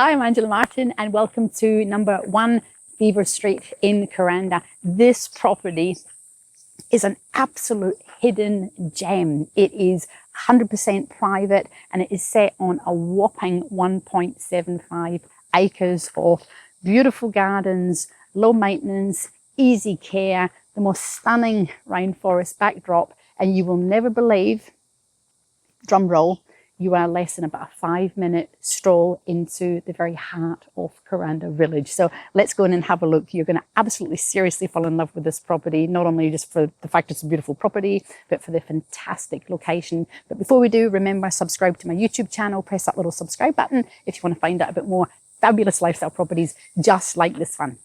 Hi, I'm Angela Martin and welcome to number 1 Beaver Street in Kuranda. This property is an absolute hidden gem. It is 100% private and it is set on a whopping 1.75 acres of beautiful gardens, low maintenance, easy care, the most stunning rainforest backdrop, and you will never believe, drum roll, you are less than about a 5-minute stroll into the very heart of Kuranda village. So let's go in and have a look. You're going to absolutely seriously fall in love with this property, not only just for the fact it's a beautiful property, but for the fantastic location. But before we do, remember, subscribe to my YouTube channel, press that little subscribe button if you want to find out a bit more fabulous lifestyle properties just like this one.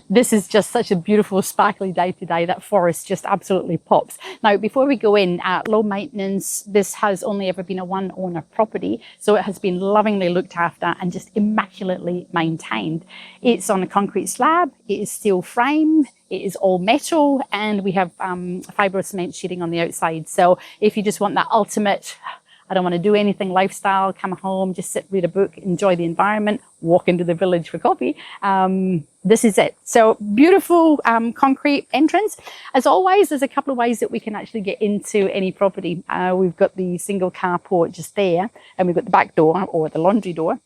This is just such a beautiful, sparkly day today. That forest just absolutely pops. Now, before we go in, low maintenance, this has only ever been a one owner property. So it has been lovingly looked after and just immaculately maintained. It's on a concrete slab. It is steel frame. It is all metal, and we have fibre cement sheeting on the outside. So if you just want that ultimate, I don't want to do anything lifestyle, come home, just sit, read a book, enjoy the environment, walk into the village for coffee, this is it. So beautiful concrete entrance. As always, there's a couple of ways that we can actually get into any property. We've got the single carport just there, and we've got the back door or the laundry door.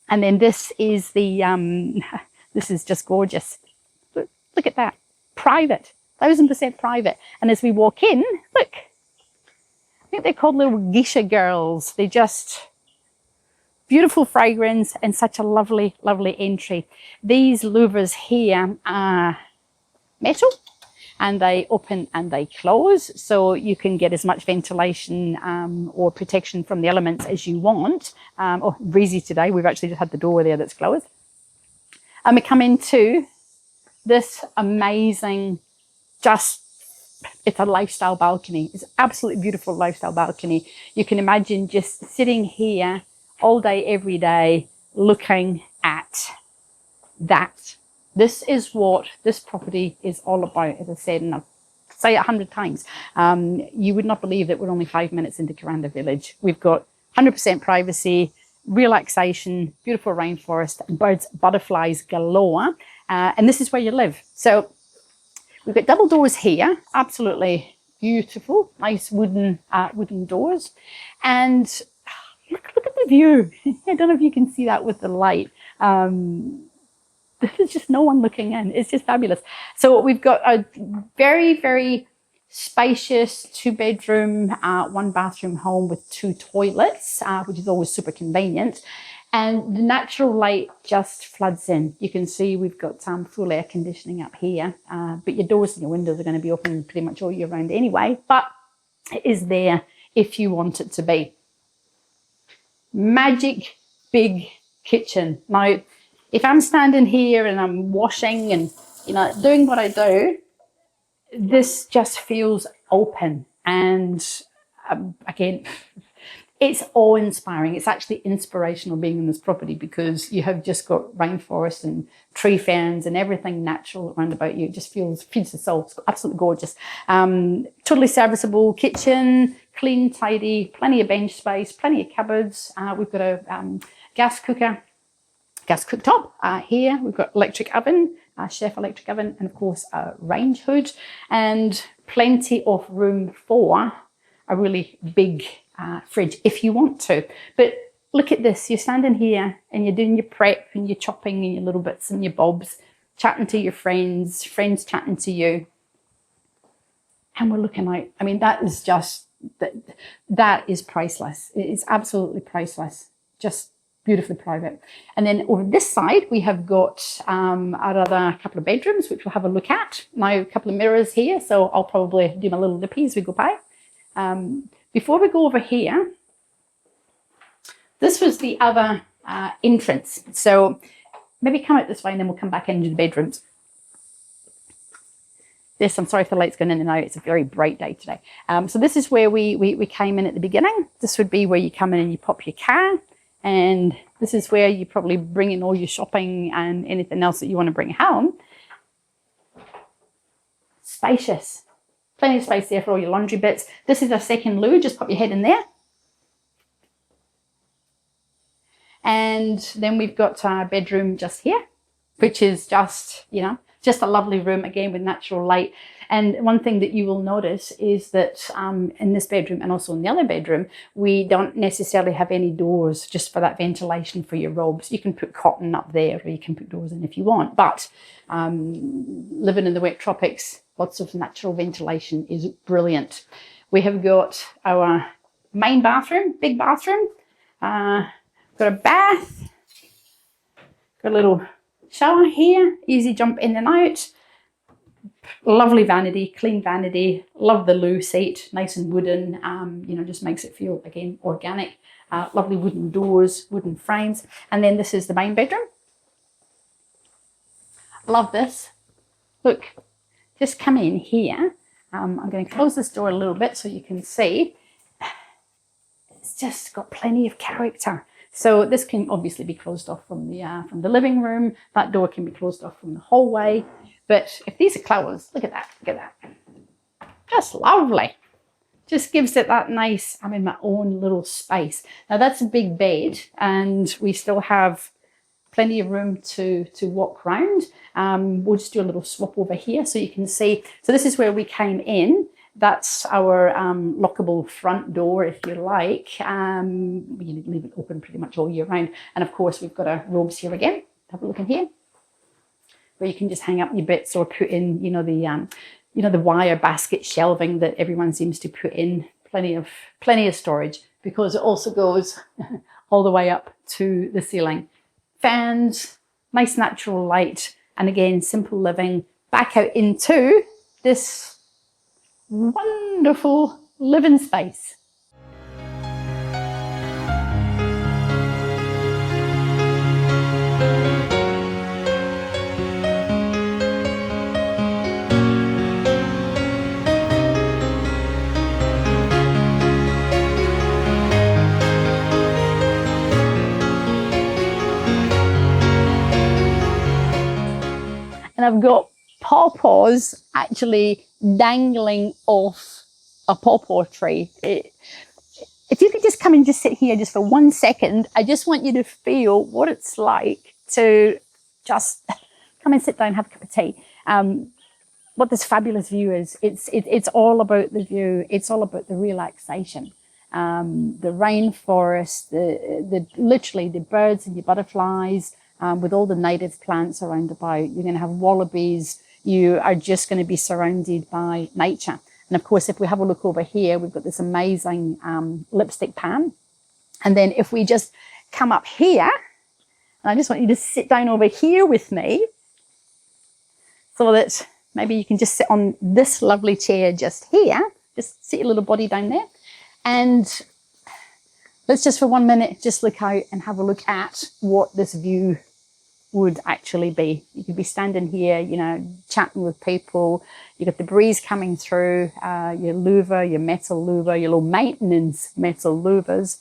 And then this is the, this is just gorgeous. Look at that, private, 1000% private. And as we walk in, look, I think they're called little geisha girls. They're just beautiful fragrance and such a lovely, lovely entry. These louvers here are metal and they open and they close. So you can get as much ventilation or protection from the elements as you want. Oh, breezy today. We've actually just had the door there that's closed. And we come into this amazing, it's a lifestyle balcony. It's an absolutely beautiful lifestyle balcony. You can imagine just sitting here all day, every day, looking at that. This is what this property is all about, as I said, and I'll say it 100 times. You would not believe that we're only 5 minutes into Kuranda village. We've got 100% privacy, relaxation, beautiful rainforest, birds, butterflies galore. And this is where you live. So we've got double doors here, absolutely beautiful, nice wooden doors. And look at the view. I don't know if you can see that with the light. There's just no one looking in. It's just fabulous. So we've got a very, very spacious 2-bedroom, 1-bathroom home with 2 toilets, which is always super convenient. And the natural light just floods in. You can see we've got full air conditioning up here, but your doors and your windows are going to be open pretty much all year round anyway, but it is there if you want it to be. Magic big kitchen. Now, if I'm standing here and I'm washing and, you know, doing what I do, this just feels open. And again, it's awe-inspiring. It's actually inspirational being in this property because you have just got rainforest and tree ferns and everything natural around about you. It just feeds the soul. It's absolutely gorgeous. Totally serviceable kitchen, clean, tidy, plenty of bench space, plenty of cupboards. We've got a gas cooktop here. We've got electric oven, chef electric oven, and of course a range hood, and plenty of room for a really big fridge if you want to. But look at this, you're standing here and you're doing your prep and you're chopping and your little bits and your bobs, chatting to your friends chatting to you, and we're looking out. I mean, that is just, that is priceless. It is absolutely priceless, just beautifully private. And then over this side we have got another couple of bedrooms which we'll have a look at. Now a couple of mirrors here, so I'll probably do my little lippy as we go by. before we go over here, this was the other entrance. So maybe come out this way and then we'll come back into the bedrooms. This, I'm sorry if the light's going in and out. It's a very bright day today. So this is where we came in at the beginning. This would be where you come in and you pop your car. And this is where you probably bring in all your shopping and anything else that you want to bring home. Spacious. Plenty of space there for all your laundry bits. This is our second loo. Just pop your head in there. And then we've got our bedroom just here, which is just, you know, just a lovely room, again, with natural light. And one thing that you will notice is that in this bedroom and also in the other bedroom, we don't necessarily have any doors just for that ventilation for your robes. You can put cotton up there or you can put doors in if you want. But living in the wet tropics, lots of natural ventilation is brilliant. We have got our main bathroom, big bathroom. Got a bath, got a little shower here, easy jump in and out. Lovely vanity, clean vanity. Love the loo seat, nice and wooden. You know, just makes it feel, again, organic. Lovely wooden doors, wooden frames. And then this is the main bedroom. Love this. Look, just come in here. I'm going to close this door a little bit so you can see. It's just got plenty of character. So this can obviously be closed off from the living room. That door can be closed off from the hallway. But if these are closed, look at that, look at that. Just lovely. Just gives it that nice, I'm in my own little space. Now that's a big bed and we still have plenty of room to walk around. We'll just do a little swap over here so you can see. So this is where we came in. That's our lockable front door, if you like. You leave it open pretty much all year round. And of course, we've got our robes here again. Have a look in here, where you can just hang up your bits or put in, the wire basket shelving that everyone seems to put in. Plenty of storage, because it also goes all the way up to the ceiling. Fans, nice natural light, and again, simple living. Back out into this wonderful living space. And I've got pawpaws actually dangling off a pawpaw tree. If you could just come and just sit here just for 1 second, I just want you to feel what it's like to just come and sit down, have a cup of tea. What this fabulous view is, it's all about the view. It's all about the relaxation. The rainforest, literally the birds and the butterflies, with all the native plants around about. You're going to have wallabies. You are just going to be surrounded by nature. And of course, if we have a look over here, we've got this amazing lipstick pan. And then if we just come up here, and I just want you to sit down over here with me, so that maybe you can just sit on this lovely chair just here. Just sit your little body down there. And let's just for 1 minute, just look out and have a look at what this view would actually be. You could be standing here, chatting with people. You got the breeze coming through, your louver, your metal louver, your little maintenance metal louvers.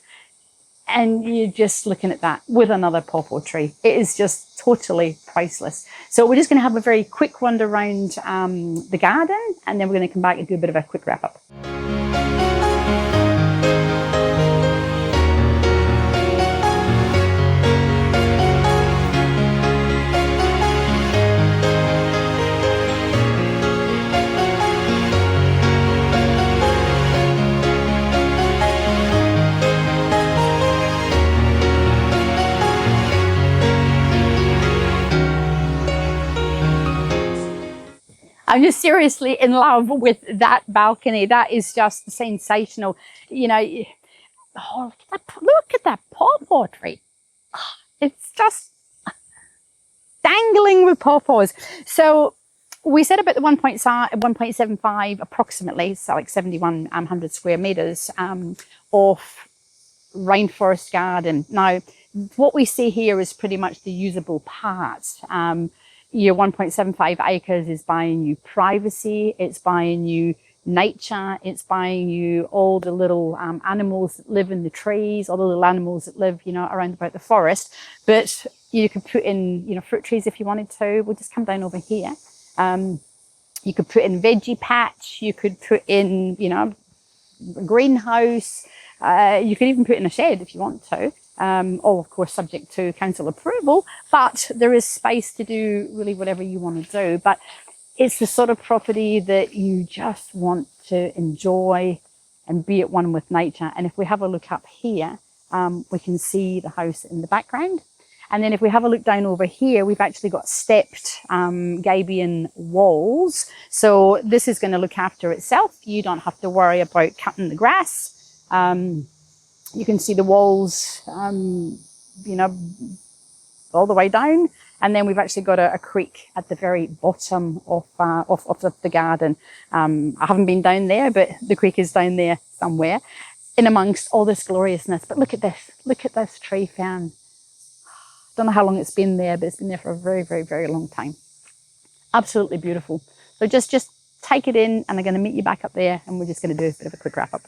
And you're just looking at that with another pawpaw tree. It is just totally priceless. So we're just going to have a very quick wander around the garden, and then we're going to come back and do a bit of a quick wrap up. I'm just seriously in love with that balcony. That is just sensational. Oh, look at that pawpaw tree. It's just dangling with pawpaws. So We said about the 1.75 approximately, so like 7,100 square meters of rainforest garden. Now, what we see here is pretty much the usable parts. Your 1.75 acres is buying you privacy, it's buying you nature, it's buying you all the little animals that live in the trees, all the little animals that live, you know, around about the forest. But you could put in, you know, fruit trees if you wanted to. We'll just come down over here. You could put in veggie patch, you could put in, you know, a greenhouse, you could even put in a shed if you want to. All of course subject to council approval, but there is space to do really whatever you want to do. But it's the sort of property that you just want to enjoy and be at one with nature. And if we have a look up here, we can see the house in the background. And then if we have a look down over here, we've actually got stepped gabion walls. So this is going to look after itself. You don't have to worry about cutting the grass. You can see the walls, you know, all the way down. And then we've actually got a creek at the very bottom of the garden. I haven't been down there, but the creek is down there somewhere in amongst all this gloriousness. But look at this tree fern. Don't know how long it's been there, but it's been there for a very, very, very long time. Absolutely beautiful. So just take it in, and I'm going to meet you back up there, and we're just going to do a bit of a quick wrap up.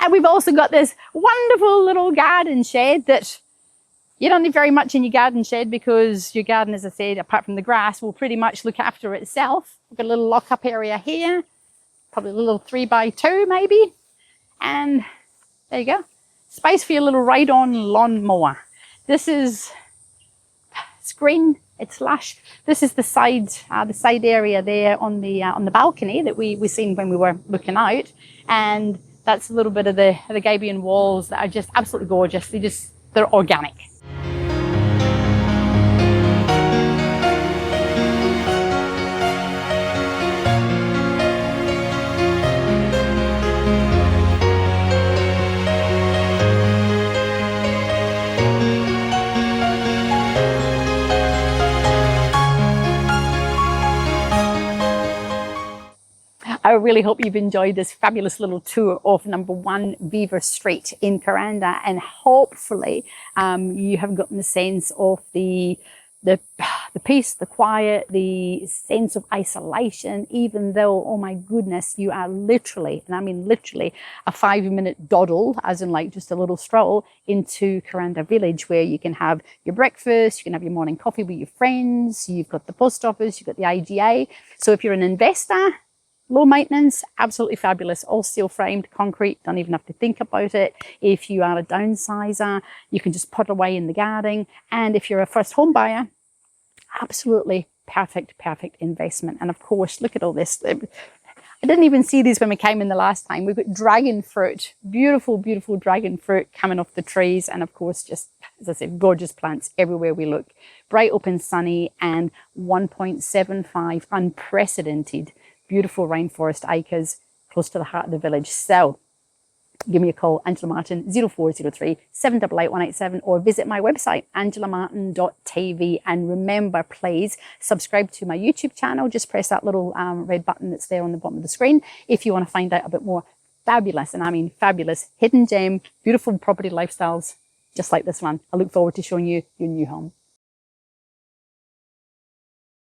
And we've also got this wonderful little garden shed that you don't need very much in your garden shed, because your garden, as I said, apart from the grass, will pretty much look after itself. We've got a little lock-up area here, probably a little 3x2 maybe. And there you go. Space for your little ride-on lawnmower. This is, it's green, it's lush. This is the side area there on the balcony that we seen when we were looking out. And that's a little bit of the gabion walls that are just absolutely gorgeous. They're organic. I really hope you've enjoyed this fabulous little tour of number 1 Beaver Street in Kuranda, and hopefully you have gotten the sense of the peace, the quiet, the sense of isolation, even though, oh my goodness, you are literally, and I mean literally, a 5-minute doddle, as in like just a little stroll into Kuranda village, where you can have your breakfast, you can have your morning coffee with your friends, you've got the post office, you've got the IGA. So if you're an investor, low maintenance, absolutely fabulous. All steel framed, concrete, don't even have to think about it. If you are a downsizer, you can just put away in the garden. And if you're a first home buyer, absolutely perfect investment. And of course, look at all this. I didn't even see these when we came in the last time. We've got dragon fruit, beautiful dragon fruit coming off the trees. And of course, just, as I said, gorgeous plants everywhere we look. Bright, open, sunny, and 1.75 unprecedented beautiful rainforest acres close to the heart of the village. So give me a call, Angela Martin, 0403 788 187, or visit my website, angelamartin.tv. And remember, please subscribe to my YouTube channel. Just press that little red button that's there on the bottom of the screen if you want to find out a bit more fabulous, and I mean fabulous, hidden gem, beautiful property lifestyles just like this one. I look forward to showing you your new home.